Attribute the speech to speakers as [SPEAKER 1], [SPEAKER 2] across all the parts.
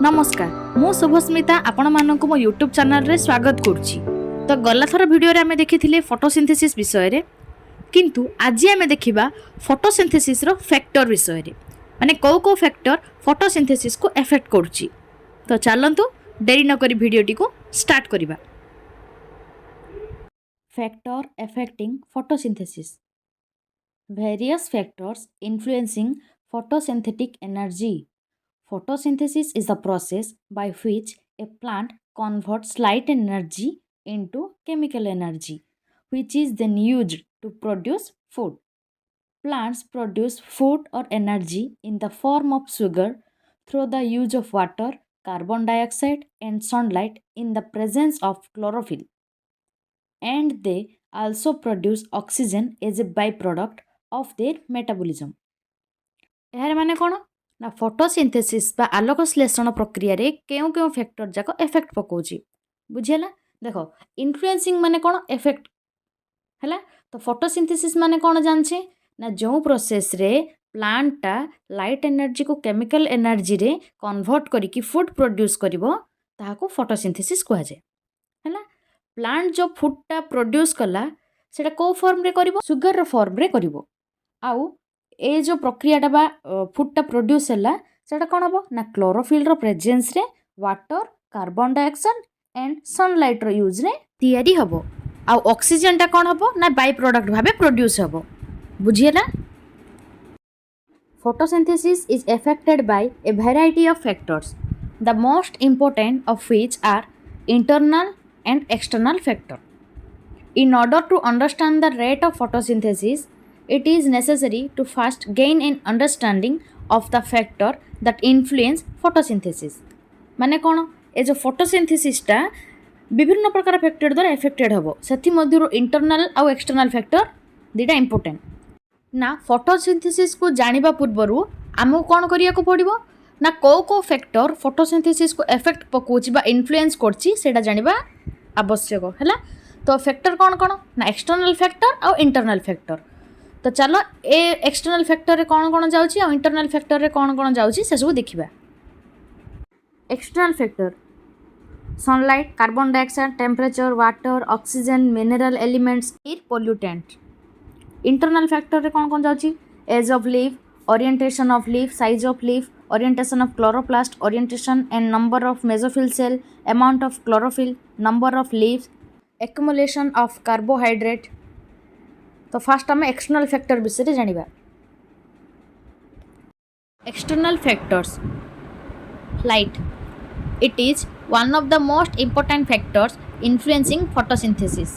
[SPEAKER 1] नमस्कार मु शुभस्मिता आपण मानक मो यूट्यूब चैनल रे स्वागत करुच्ची। तो गला थर वीडियो रे आमे देखिथिले फोटोसिंथेसिस विषय रे, किंतु आज आमे देखिबा फोटोसिंथेसिस रो फैक्टर विषय रे, माने को फैक्टर फोटोसिंथेसिस को इफेक्ट करुच्ची। तो चलंतु देरी न करी वीडियोटी को स्टार्ट करिबा। Factor affecting photosynthesis. Various factors influencing photosynthetic energy. Photosynthesis is the process by which a plant converts light energy into chemical energy, which is then used to produce food. Plants produce food or energy in the form of sugar through the use of water, carbon dioxide, and sunlight in the presence of chlorophyll. And they also produce oxygen as a byproduct of their metabolism. यार माने कौन ना photosynthesis बा आलोक श्लेषण प्रक्रिया रे केउ केउ factor जाक इफेक्ट पकोची बुझियला। देखो इन्फ्लुएंसिंग माने कौन इफेक्ट हैला। तो फोटोसिंथेसिस माने कौन जानछे ना जो प्रोसेस रे प्लांट लाइट एनर्जी को केमिकल एनर्जी रे कन्वर्ट करिकी फूड प्रोड्यूस करिवो ताहाको फोटोसिंथेसिस कहै जाय हैला। प्लांट जो फूडटा प्रोड्यूस कला सेटा को फॉर्म रे करिवो, सुगर रो फॉर्म रे करिवो। आउ ए जो प्रक्रियाटा बा फूडटा प्रोड्यूस हैला सेटा कोन हबो ना क्लोरोफिल रो प्रेजेंस रे water, carbon dioxide and sunlight रो यूज रे तैयारी हबो। आउ ऑक्सीजन टा कोन हबो ना बाय प्रोडक्ट भाबे प्रोड्यूस हबो बुझियला। Photosynthesis is affected by a variety of factors, the most important of which are internal and external factor. In order to understand the rate of photosynthesis, it is necessary to first gain an understanding of the factor that influence photosynthesis. माने कौन ए जो photosynthesis टा विभिन्न प्रकार factor द्वारा affected हबो, सेथि मध्यरु internal आउ एक्सटर्नल फैक्टर दिटा इंपोर्टेंट ना। फोटोसिंथेसिस को जानिबा पूर्वरु आमु कोन करिया को पड़िबो ना को फैक्टर फोटोसिंथेसिस को इफेक्ट पकोची बा इन्फ्लुएंस करची सेटा जानिबा आवश्यक हैला। तो फैक्टर कौन कौन ना एक्सटर्नल फैक्टर और इंटरनल फैक्टर। तो चलो ए एक्सटर्नल फैक्टर रे कौन कौन जाउची और इंटरनल फैक्टर रे कौन कौन जाउची से सब देखिबा। External factor sunlight, carbon dioxide, temperature, water, oxygen, mineral elements, air pollutant. Internal factor रे कौन जाउची age of leaf, orientation of leaf, size of leaf, orientation of chloroplast, orientation and number of mesophyll cell, amount of chlorophyll, number of leaves, accumulation of carbohydrate. तो first आम external factor विषय जानिबा। External factors light, it is one of the most important factors influencing photosynthesis.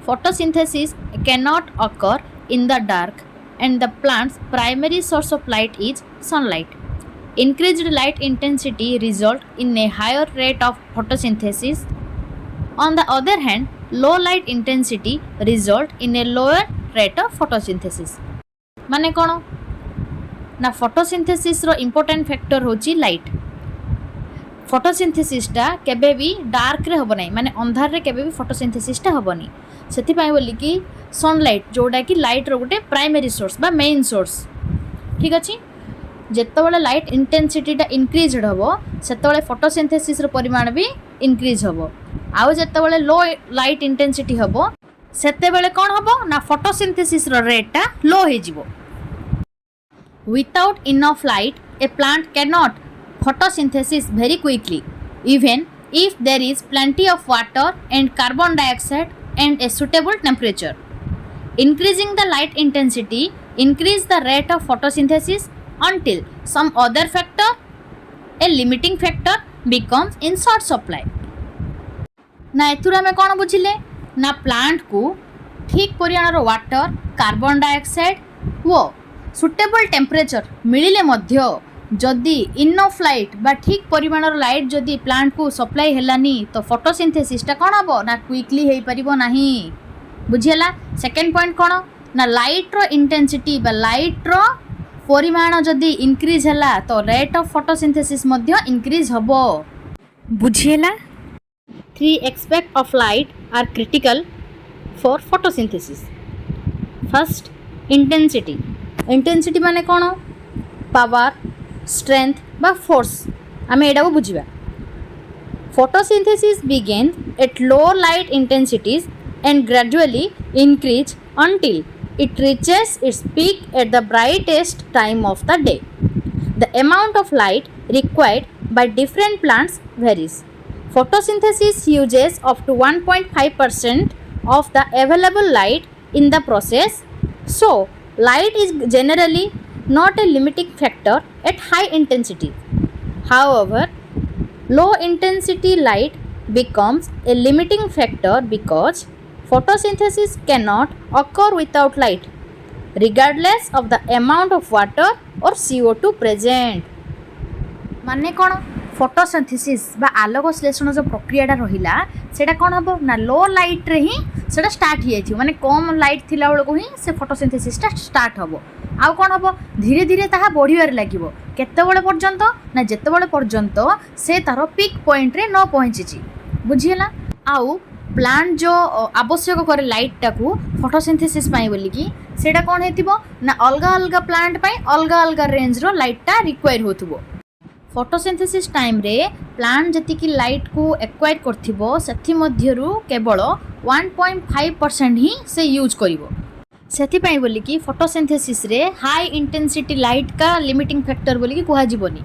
[SPEAKER 1] Photosynthesis cannot occur in the dark and the plant's primary source of light is sunlight. Increased light intensity result in a higher rate of photosynthesis. On the other hand, low light intensity result in a lower rate of photosynthesis. माने कौन ना photosynthesis रो important factor होची light. Photosynthesis टा केबे भी dark रे होबो नै, माने अंधार रे केबे भी फोटोसिंथेसिस टा होबोनी। सेति पय बोली कि सनलाइट जोडा कि लाइट रो गुटे प्राइमरी सोर्स बा मेन सोर्स, ठीक अछि। जेतेबेले लाइट इंटेंसिटी टा इंक्रीज होबो सेतेबेले फोटोसिंथेसिस रो परिमाण भी इंक्रीज होबो। आउ जेतेबेले लो लाइट इंटेंसिटी होबो सेतेबेले कोन होबो ना फोटोसिंथेसिस रो रेट टा लो हे जिवो। Without enough light, a plant cannot photosynthesis very quickly, even if there is plenty of water and carbon dioxide and a suitable temperature. Increasing the light intensity increase the rate of photosynthesis until some other factor, a limiting factor, becomes in short supply. ना एथुरा में कौन बुझिले ना plant को ठीक परिमाणर water, carbon dioxide वो suitable temperature मिलिले मध्य जदि enough light बा ठीक परिमाणर लाइट जदि प्लांट को सप्लाई हेलानी तो फोटोसिंथेसिस टा कोन हबो ना क्विकली हेई परिबो नाही बुझियला। सेकंड पॉइंट कोन ना लाइट रो इंटेंसिटी बा लाइट रो परिमाण जदि इंक्रीज होला तो रेट ऑफ फोटोसिंथेसिस मध्य इंक्रीज हबो बुझियला। Three aspect of light are critical for photosynthesis. First intensity. Intensity माने कौन पावर, स्ट्रेंथ बा फोर्स आमे एटा को बुझिबा photosynthesis begins at low light intensities and gradually increase until it reaches its peak at the brightest time of the day. The amount of light required by different plants varies. Photosynthesis uses up to 1.5% of the available light in the process, so light is generally not a limiting factor at high intensity. However, low intensity light becomes a limiting factor because photosynthesis cannot occur without light, regardless of the amount of water or CO2 present. माने कौन photosynthesis बा आलोक श्लेषण जो प्रक्रियाटा रहिला सेटा कौन हम ना लो light रे ही सेटा स्टार्ट हो जाए माने कम लाइट थिला बेलको ही से फोटोसिंथेसिसटा स्टार्ट हम आउ कौन हम धीरे धीरे ताहा बढ़िबार लागिवो केतेबेले पर्यंत ना जेतेबेले पर्यंत से तार पिक पॉइंट रे न पहुँची बुझीला आउ प्लांट जो आवश्यक करे लाइटटा को फोटोसिंथेसिस पाई बोली कि सेटा कौन हेतिबो ना अलगा अलगा प्लांट पाई अलगा अलगा रेंज रो लाइटटा रिक्वायर होथुबो फोटोसिंथेसिस टाइम रे प्लांट जतिकी लाइट को एक्वायर करथिबो सेथि मध्यरु केवल 1.5% ही से यूज करिवो सेथि पाई बोली कि फोटोसिंथेसिस रे हाई इंटेंसिटी लाइट का लिमिटिंग फैक्टर बोली कि कुहा जिवोनी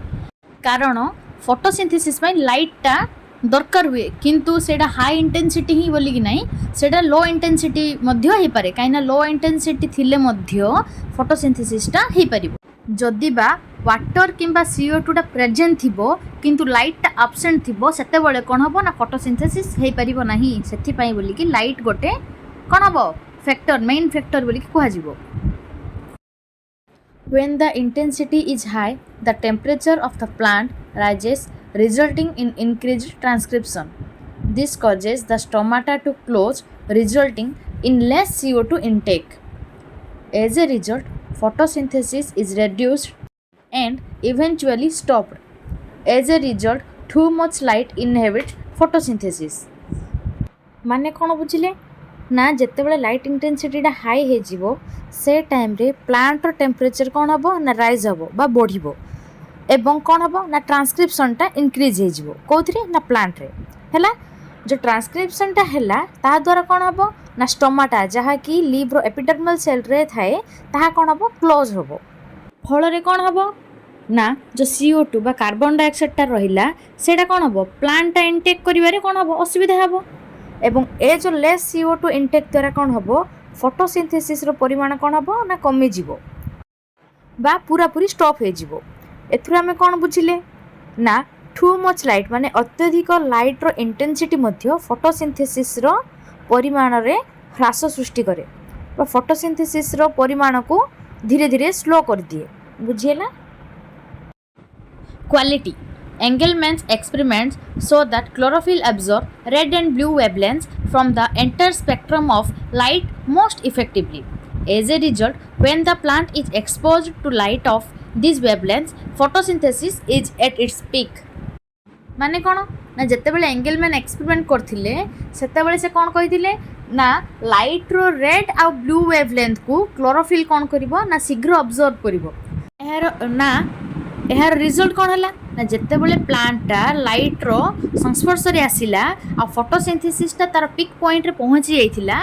[SPEAKER 1] कारण फोटोसिंथेसिस पाई लाइटटा दरकार हुए किंतु सेटा हाई इंटेंसिटी ही बोली कि नहीं सेटा लो इंटेंसिटी मध्य हे पारे काइना लो इंटेंसिटी थिले मध्य फोटोसिंथेसिसटा हे पारिबो जदि बा वाटर किंबा CO2 टा प्रेजेंट थिबो किंतु लाइट टा एब्सेंट थिबो सेते बेले कोन हबो ना फोटोसिंथेसिस हे पारिबो नाही सेथि पई बोली कि लाइट गोटे कोन हबो फैक्टर मेन फैक्टर बोली कि कुहा जिवो When the intensity is high, the temperature of the plant rises, resulting in increased transcription. This causes the stomata to close, resulting in less CO2 intake. As a result, photosynthesis is reduced and eventually stopped. As a result, too much light inhibits photosynthesis. माने कौन बुझिले ना जितेबाला light इंटेंसिटीटा high हो से time रे plant temperature कौन हम ना rise हम बा बढ़ो एवं कौन हम ना ट्रांसक्रिप्शनटा इनक्रीज हो कौन ना प्लांट रे हैला जो ट्रांसक्रिप्शनटा हैला ता द्वारा कौन हम ना स्टोमाटा जहाँ कि लिव्र एपिडर्मल सेल रे थाए ताहा कौन हम क्लोज हम फल रे कौन हम ना जो CO2 बा कार्बन डाइऑक्साइडटा रहिला सेटा कौन हम प्लांटटा इनटेक करिवारे कौन हम असुविधा हम एवं ए जो लेस CO2 इनटेक द्वारा कौन हम फोटोसिंथेसिस रो परिमाण कौन हम ना कमी जीवो बा पूरा पूरी स्टॉप हो जीवो एथुरा हमें कौन बुझिले ना टू मच लाइट माने अत्यधिक लाइट रो इंटेंसिटी मध्य फोटोसिंथेसिस रो परिमाण रे ह्रास सृष्टि करे बा फोटोसिंथेसिस रो परिमाण को धीरे धीरे स्लो कर दिए बुझिएला quality Engelmann's experiments show that chlorophyll absorbs red and blue wavelengths from the entire spectrum of light most effectively. As a result, when the plant is exposed to light of these wavelengths, photosynthesis is at its peak. माने कौन ना जिते बड़े एंगेलमैन experiment करथिले सेते बड़े से कौन कहिथिले ना लाइट रो रेड आ ब्लू वेवलेंथ को क्लोरोफिल कौन करिवो ना शीघ्र ऑब्जर्व करिवो एहार रिजल्ट कौन है ना जिते बड़े प्लांटा लाइट रो संस्पर्श रे आसिला आ फोटोसिंथेसिसटा तार पिक पॉइंट रे पहुंची जाइथिला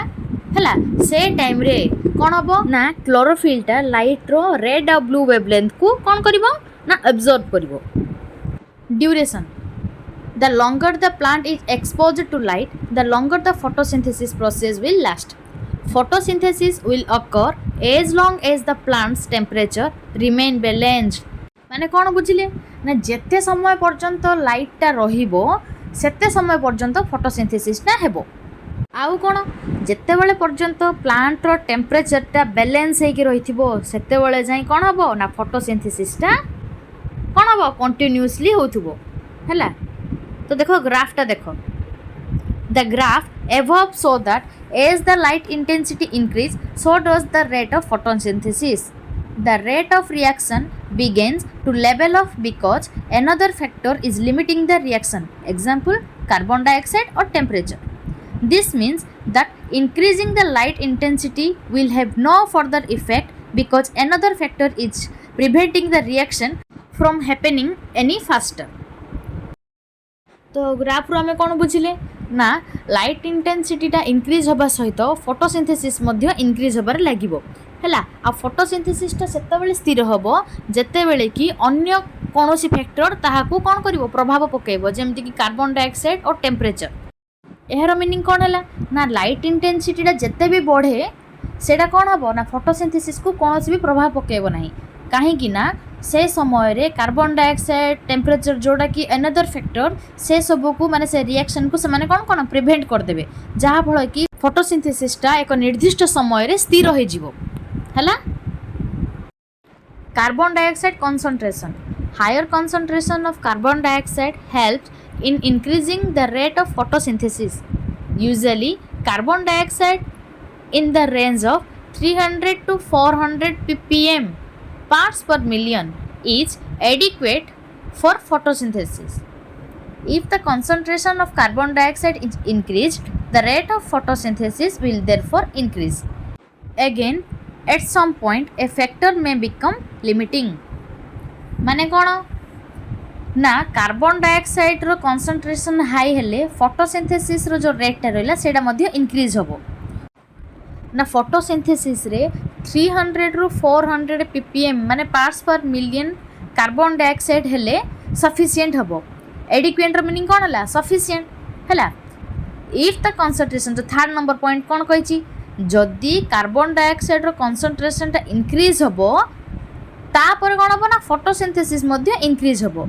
[SPEAKER 1] हैला से टाइम रे कौन हबो ना क्लोरोफिलटा लाइट रो रेड आ ब्लू वेवलेंथ को कौन करिवो ना ऑब्जर्व करिवो duration The longer the plant is exposed to light, the longer the photosynthesis process will last. Photosynthesis will occur as long as the plant's temperature remain balanced. माने कौन बुझिले ना जेते समय पर्यंत लाइटटा रहिबो सेते समय पर्यंत फोटोसिंथेसिसटा हेबो आउ कौन जेते बेले पर्यंत प्लांट रो टेम्परेचरटा बैलेंस हेकि रहिथिबो सेते बेले जाई कौन हबो ना फोटोसिंथेसिसटा कौन हबो कंटिन्यूअसली होथुबो हैला तो देखो ग्राफटा देखो the graph above show that as the light intensity increase so does the rate of photosynthesis. The rate of reaction begins to level off because another factor is limiting the reaction, example carbon dioxide or temperature. This means that increasing the light intensity will have no further effect because another factor is preventing the reaction from happening any faster. तो graph रू आम कौन बुझिले ना light इंटेंसिटीटा increase होगा सहित photosynthesis मध्य increase होबार लागिबो हैला आ फोटोसिंथेसिसटा सेतेबेले स्थिर होबो जेतेबेले कि अन्य कौनसी फैक्टर ताहाकू कौन करिवो प्रभाव पकेइबो जेमति कि कार्बन डाइऑक्साइड और टेम्परेचर एहर मीनिंग कौन है ना लाइट इंटेंसिटीटा जेते भी बढ़े सेटा कौन हम ना फोटोसिंथेसिस को कौन भी प्रभाव पकेइबो नहीं कहीं ना से समय रे कार्बन डाइऑक्साइड टेम्परेचर जोड़ा कि अनदर फैक्टर से सब को माने से रिएक्शन को से माने कौन कौन प्रिवेंट करदेवे जहाँ फल कि फोटोसिंथेसिसटा एक निर्दिष्ट समय रे स्थिर हो जिवो हैला। Carbon dioxide concentration higher concentration of carbon dioxide helps in increasing the rate of photosynthesis. Usually carbon dioxide in the range of 300 to 400 ppm parts per million is adequate for photosynthesis. If the concentration of carbon dioxide is increased, the rate of photosynthesis will therefore increase. Again, at some point a factor may become limiting. माने कौन ना carbon dioxide रो concentration high हेले photosynthesis रो जो रेटटा रहला सेटा मध्य increase होबो ना photosynthesis रे 300 रु 400 ppm माने पार्ट्स पर मिलियन कार्बन डाइऑक्साइड हेले सफिशिएंट होबो एडिक्वेट रो मीनिंग कौन हला सफिशिएंट हला इफ द कंसंट्रेशन जो थर्ड नंबर पॉइंट कौन कहिची जदि कार्बन डाइऑक्साइड रो कंसंट्रेशनटा इंक्रीज होबो तापर कौन हम ना फोटोसिंथेसिस मध्य इंक्रीज होबो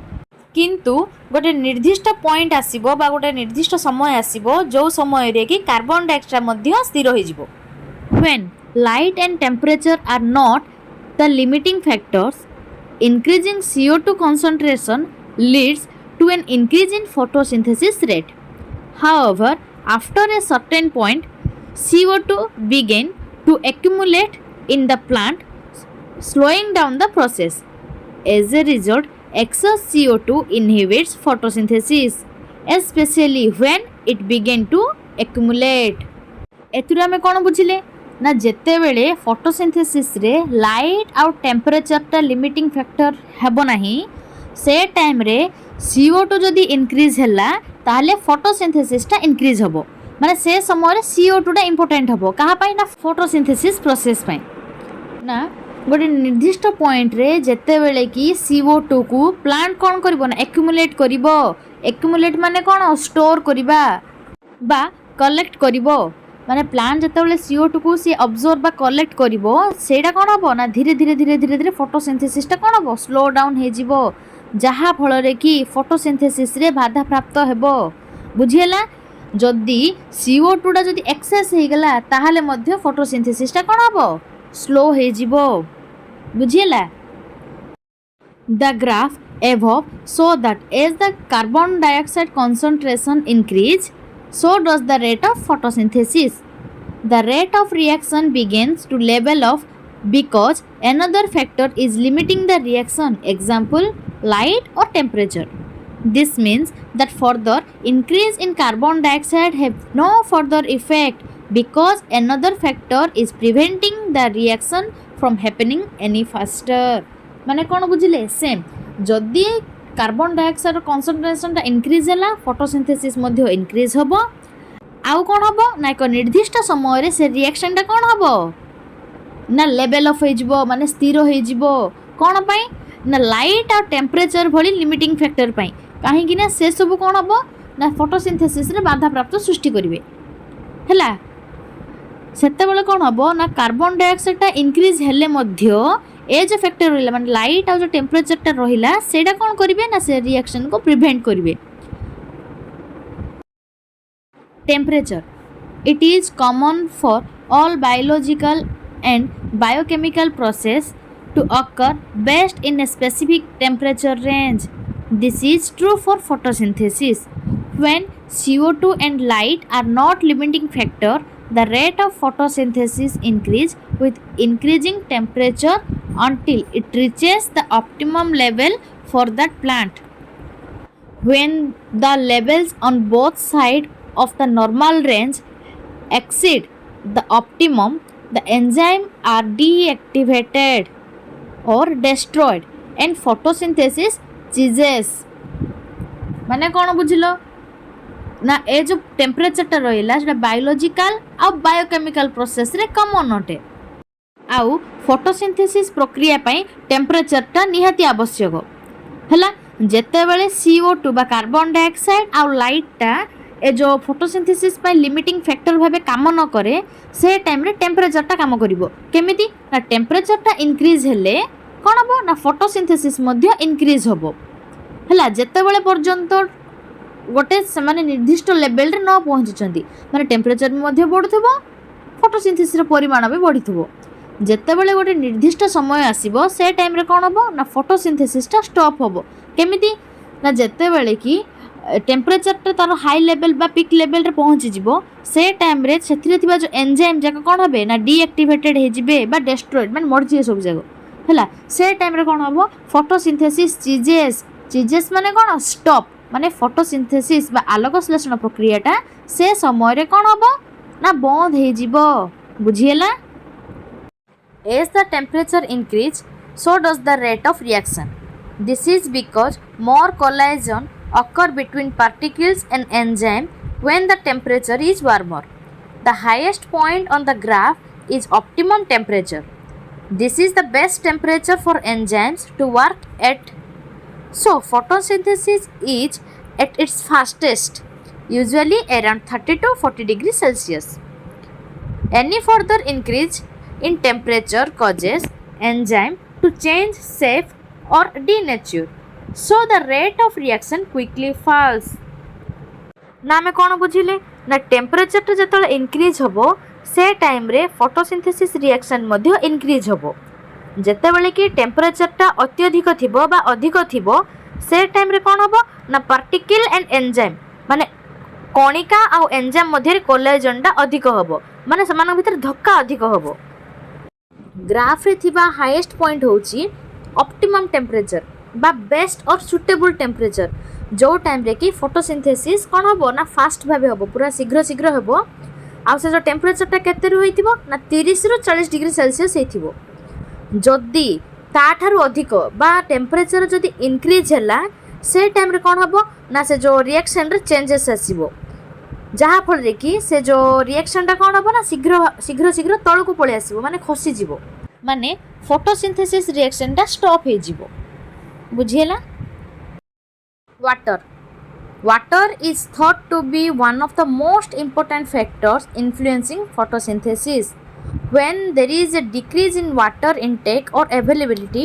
[SPEAKER 1] किंतु गोटे निर्दिष्ट पॉइंट आसीबो बा गोटे निर्दिष्ट समय आसीबो जो समय रे कि कार्बन डाइऑक्साइड मध्य स्थिर हो जिवो when light and temperature are not the limiting factors increasing CO2 concentration leads to an increase in photosynthesis rate. However, after a certain point CO2 begin to accumulate in the plant slowing down the process. As a result, excess CO2 inhibits photosynthesis, especially when it begin to accumulate. एथुरे आमे कोन बुझिले ना जेते बेले photosynthesis रे light आउ टेम्परेचरटा limiting factor हेबो नाही से time रे CO2 जदि इंक्रीज हैला ताले फोटोसिंथेसिसटा इंक्रीज होबो माने से समय रे CO2 टा इंपोर्टेंट होबो कहा पाई ना फोटोसिंथेसिस प्रोसेस पाई ना गोटे निर्दिष्ट पॉइंट रे जेते बेले कि CO2 को प्लांट कौन करिवो ना एक्युमुलेट करिवो एक्युमुलेट माने कौन स्टोर करिबा बा कलेक्ट करिवो माने प्लांट जेते बेले CO2 को सी ऑब्जर्व बा कलेक्ट करिवो सेटा कौन हबो ना धीरे धीरे धीरे धीरे धीरे फोटोसिंथेसिसटा कौन हबो स्लो डाउन हे जिवो जहाँ फल रे कि फोटोसिंथेसिस रे बाधा प्राप्त हेबो बुझियला जदि CO2 टा जदि एक्सेस हे गला ताहाले मध्य फोटोसिंथेसिसटा कौन हबो स्लो हे जिवो बुझियला। The graph above show that as the carbon dioxide concentration increase, so does the rate of photosynthesis. The rate of reaction begins to level off because another factor is limiting the reaction, example light or temperature. This means that further increase in carbon dioxide have no further effect because another factor is preventing the reaction from happening any faster. माने कौन बुझिले same जदि carbon dioxide कंसंट्रेशनटा increase हैला photosynthesis मध्य increase होबो आउ कौन होबो ना एक निर्दिष्ट समय रे से रिएक्शनटा कौन होबो ना लेवल ऑफ हो जिवो माने स्थिर हो जिवो कौन पाई ना लाइट और टेम्परेचर भली लिमिटिंग फैक्टर पाई काहे कि ना से सब कौन होबो ना फोटोसिंथेसिस रे बाधा प्राप्त सृष्टि करिवे हैला सेते बेले कौन होबो ना कार्बन डाइऑक्साइडटा इंक्रीज हेले मध्य ए जो फैक्टर रहिला माने लाइट और जो टेम्परेचरटा रहिला सेटा कौन करिवे ना से रिएक्शन को प्रिवेंट करिवे। Temperature it is common for all biological and biochemical process to occur best in a specific temperature range. This is true for photosynthesis. When CO2 and light are not limiting factor, the rate of photosynthesis increase with increasing temperature until it reaches the optimum level for that plant. When the levels on both sides of the normal range exceed the optimum, the enzymes are deactivated or destroyed and photosynthesis ceases. माने कौन बुझिलो ना ए जो टेम्परेचरटा रहिला सेटा biological आ biochemical process रे common अटे आउ photosynthesis प्रक्रिया पई टेम्परेचरटा निहाती आवश्यक हला जेते बेले CO2 बा कार्बन डाइऑक्साइड आ लाइटटा ए जो फोटोसिंथेसिस पई लिमिटिंग फैक्टर भाबे काम न करे से टाइम रे टेम्परेचरटा काम करिवो केमिति ना टेम्परेचरटा इंक्रीज हेले कोन हबो ना फोटोसिंथेसिस मध्य इंक्रीज हबो हला जेते बेले पर्यंत गोटे से निर्दिष्ट लेवल रे न पहुँची माने टेम्परेचर भी बढ़ुव फोटोसिंथेसिस परिमाण भी बढ़ी जेतेबेले गोटे निर्दिष्ट समय आसीबो से टाइम रे कौन हम ना फोटोसिंथेसिसटा स्टॉप हम केमिति ना जेतेबेले कि टेम्परेचर तार हाई लेवल बा पिक लेवल रे पहुँची जीवो से टाइम रे सेथिरे थिबा जो एंजाइम जाक कौन हेबे ना डीएक्टिवेटेड हे जिवे बा डिस्ट्रॉयड माने मर जिवे सब जागो हला से टाइम रे कौन हम फोटोसिंथेसिस चीजेस माने कौन स्टॉप माने फोटोसिंथेसिस बा आलोक संश्लेषण प्रक्रियाटा से समय रे कौन हम ना बंद हे जिवो बुझिएला As the temperature increase, so does the rate of reaction. This is because more collision occur between particles and enzyme when the temperature is warmer. The highest point on the graph is optimum temperature. This is the best temperature for enzymes to work at. So photosynthesis is at its fastest, usually around 30 to 40 degrees Celsius. Any further increase in temperature causes enzyme to change shape or denature, so the rate of reaction quickly falls. ना आमे कौन बुझिले ना temperature टा जतले increase होबो से time रे photosynthesis reaction मध्य increase होबो जेतेबेले कि टेम्परेचर टा अत्यधिक थिबो बा अधिक थिबो से टाइम रे कौन होबो ना पार्टिकल एंड एंजाइम माने कणिका आ एंजाइम मध्य कोलाजन टा अधिक होबो माने समान भीतर धक्का अधिक होबो ग्राफ रे थिबा हाईएस्ट पॉइंट होची ऑप्टिमम टेम्परेचर बा बेस्ट और सुटेबल टेम्परेचर जो टाइम रे कि फोटोसिंथेसिस कोन होबो ना फास्ट भाबे होबो पूरा शीघ्र शीघ्र होबो आ से जो टेम्परेचर टा केते रु होइतिबो ना 30 रु 40 डिग्री सेल्सियस हेतिबो जदी ता ठारु अधिक बा टेम्परेचर जदी इंक्रीज हैला से टाइम रे कोन होबो ना से जो रिएक्शन रे चेंजेस आसीबो जहाँ फल रे कि से जो रिएक्शन टा कौन हम ना शीघ्र शीघ्र शीघ्र तल को पलि आसीबो माने खसी जीवो माने फोटोसिंथेसिस रिएक्शन टा स्टॉप हे जीवो बुझिएला water is thought to be one of the most important factors influencing photosynthesis when there is a decrease in water intake or availability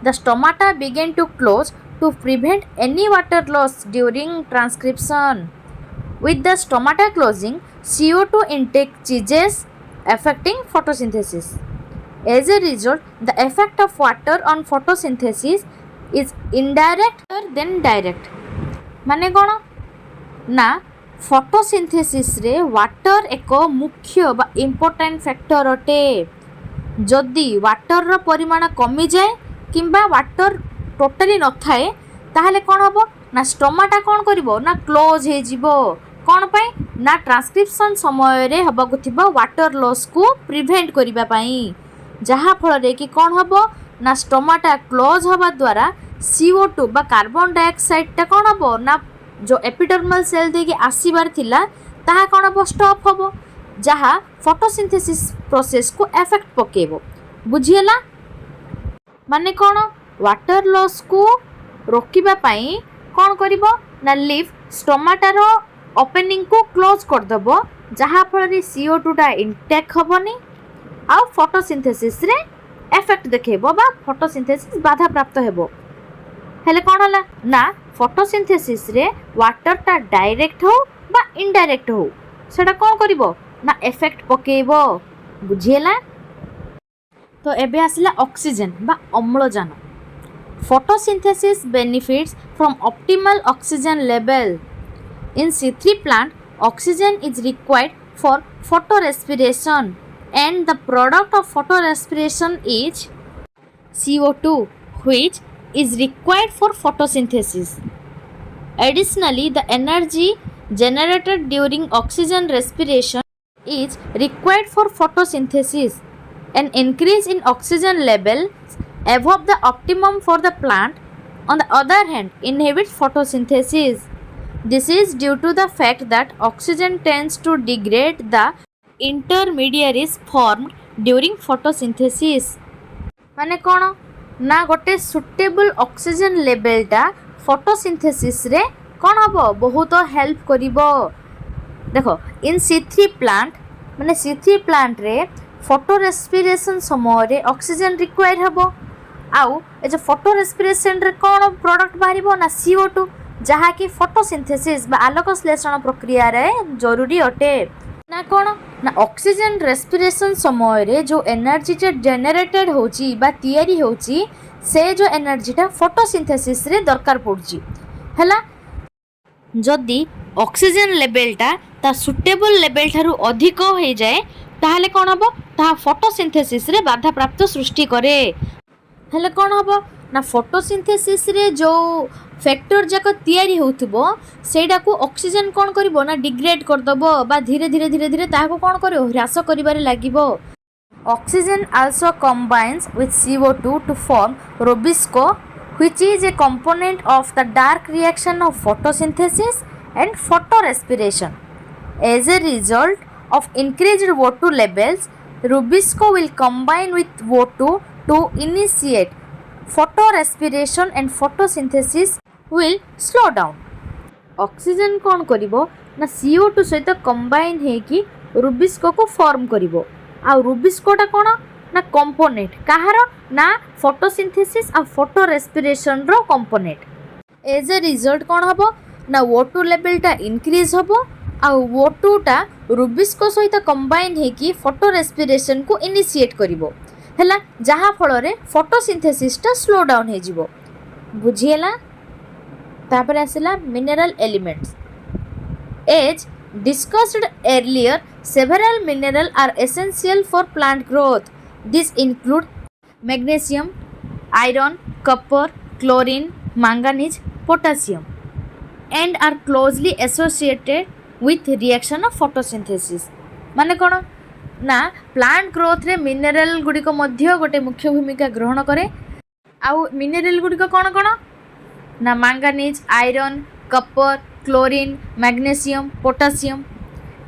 [SPEAKER 1] the stomata begin to close to prevent any water loss during transcription. With the stomata closing, CO2 intake ceases, affecting photosynthesis. As a result, the effect of water on photosynthesis is indirect rather than direct. माने कौन ना photosynthesis रे water एक मुख्य बा important factor अटे जदि water रो परिमाण कमी जाए किंबा वाटर टोटली न थाए ताहले कौन हबो ना स्टोमाटा कौन करिवो ना क्लोज हे जिवो कौन पाई ना ट्रांसक्रिप्शन समय रे हबको थिबो वाटर लॉस को प्रिवेंट करिबा पाई जहा फल रे कि कौन हबो ना स्टोमाटा क्लोज हबा द्वारा CO2 बा कार्बन डाइऑक्साइड टा कौन हबो ना जो एपिडर्मल सेल दे के आसीबार थिला ताहा कौन हबो स्टॉप हबो जहा फोटोसिंथेसिस प्रोसेस को इफेक्ट पकेबो बुझियला माने कौन वाटर लॉस को रोकिबा पाई कौन करिवो ना लीफ स्टोमाटार ओपनिंग को क्लोज कर दबो जहा फल रे CO2 टा इनटेक हबनी आ फोटोसिंथेसिस रे इफेक्ट देखेबो बा फोटोसिंथेसिस बाधा प्राप्त हेबो हेले कौन हला ना फोटोसिंथेसिस रे वाटर टा डायरेक्ट हो बा इनडायरेक्ट हो सेटा कौन करिवो ना इफेक्ट पकेबो बुझियला तो एबे आसिला ऑक्सीजन बा अम्लजान photosynthesis benefits from optimal oxygen level in C3 plant oxygen is required for photorespiration and the product of photorespiration is CO2 which is required for photosynthesis. Additionally, the energy generated during oxygen respiration is required for photosynthesis. An increase in oxygen levels above the optimum for the plant, on the other hand, inhibits photosynthesis. This is due to the fact that oxygen tends to degrade the intermediaries formed during photosynthesis. माने कौन ना गोटे suitable oxygen लेवलटा photosynthesis रे कौन हम बहुत help करिवो. देखो इन C3 plant माने C3 प्लांट रे फोटो रेस्पिरेशन समय रे ऑक्सीजन रिक्वायर हबो. आउ ए जो फोटो रेस्पिरेशन रे कौन प्रोडक्ट बाहरिबो ना CO2 जहाँ कि फोटोसिंथेसिस बा आलोक श्लेषण प्रक्रिया रे जरूरी अटे. ना कौन ना ऑक्सीजन रेस्पिरेशन समय रे जो एनर्जी जेनेरेटेड होची बा तैयारी होची से जो एनर्जीटा फोटोसिंथेसिस रे दरकार पड़ुची हैला. जदि ऑक्सीजन लेवलटा ता सुटेबल लेवल ठारू अधिक हो जाए ताहले कौन हबो ता फोटोसिंथेसिस रे बाधा प्राप्त सृष्टि करे. हेले कौन हबो ना फोटोसिंथेसिस रे जो फैक्टर जाक तैयारी होउथबो सेटा को ऑक्सीजन कौन करिवो ना डिग्रेड कर दबो बा धीरे धीरे धीरे धीरे ताहाको कौन करिवो ह्रास करिबारे लागिवो. Oxygen also combines with CO2 to form rubisco which is a component of the dark reaction of photosynthesis and photorespiration. As a result of increased O2 levels, rubisco will combine with O2 to initiate photorespiration and photosynthesis will slow down. Oxygen कौन करिवो ना CO2 सहित combine हेकी rubisco को form करिवो. आ रुबिस्कोटा कौन ना कंपोनेंट कहार ना फोटोसिंथेसिस आ फोटो रेस्पिरेशन रो कंपोनेंट. एज ए रिजल्ट कौन हबो ना O2 लेवलटा इंक्रीज हबो आ O2 टा रुबिस्को सहित कंबाइन हेकी फोटो रेस्पिरेशन को इनिशिएट करिवो हैला जहाँ फल रे फोटोसिंथेसिसटा स्लो डाउन हे जिवो. बुझिएला. तापर आसिला mineral elements. As discussed earlier, several minerals are essential for plant growth. These include magnesium, iron, copper, chlorine, manganese, potassium, and are closely associated with reaction of photosynthesis. माने कौन ना प्लांट ग्रोथ रे mineral गुड़िक मध्य गोटे मुख्य भूमिका ग्रहण करे. आउ मिनरल गुड़िक कौन कौन ना manganese, iron, copper, chlorine, magnesium, potassium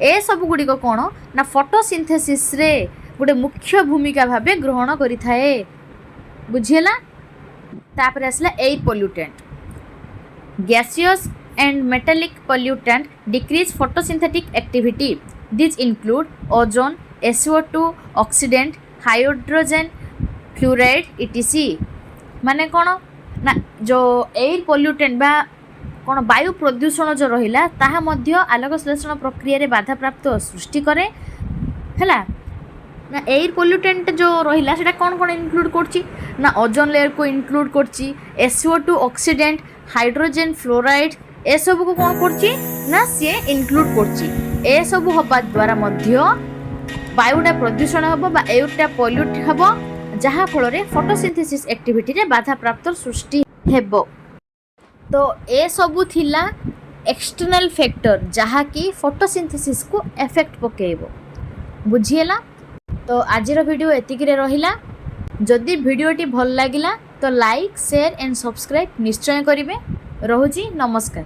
[SPEAKER 1] ए सब गुड़िक कौन ना फोटोसिंथेसिस रे गोटे मुख्य भूमिका भाबे ग्रहण करि थाए. बुझिएला. तापर आसला air pollutant. Gaseous and metallic pollutant decrease photosynthetic activity. This include ozone, SO2 oxidant, hydrogen fluoride etc.. माने कौन ना जो एयर पोल्यूटेंट बा कौन वायु प्रदूषण जो रहिला ताहा मध्य आलोक श्लेषण प्रक्रिया रे बाधा प्राप्त सृष्टि करे हैला. ना एयर पोल्यूटेंट जो रहिला सेटा कौन कौन इंक्लूड करछि ना ओजोन लेयर को इंक्लूड करछि, SO2 ऑक्सीडेंट, हाइड्रोजन फ्लोराइड ए सब को कौन करछि ना से इंक्लूड करछि. ए सब हबा द्वारा मध्य वायुटा प्रदूषण हबो बा एयरटा पोल्यूट हबो जहाँ फल रे फोटोसिंथेसिस एक्टिविटी रे बाधा प्राप्त सृष्टि हेबो. तो ए सबू थिला एक्सटर्नल फैक्टर जहाँ कि फोटोसिंथेसिस को एफेक्ट पकेइबो. बुझिएला. तो आजिर वीडियो एतिकी रे रहिला. जदि वीडियोटी भल लागिला तो लाइक शेयर एंड सब्सक्राइब निश्चय करिवे. रहुची. नमस्कार.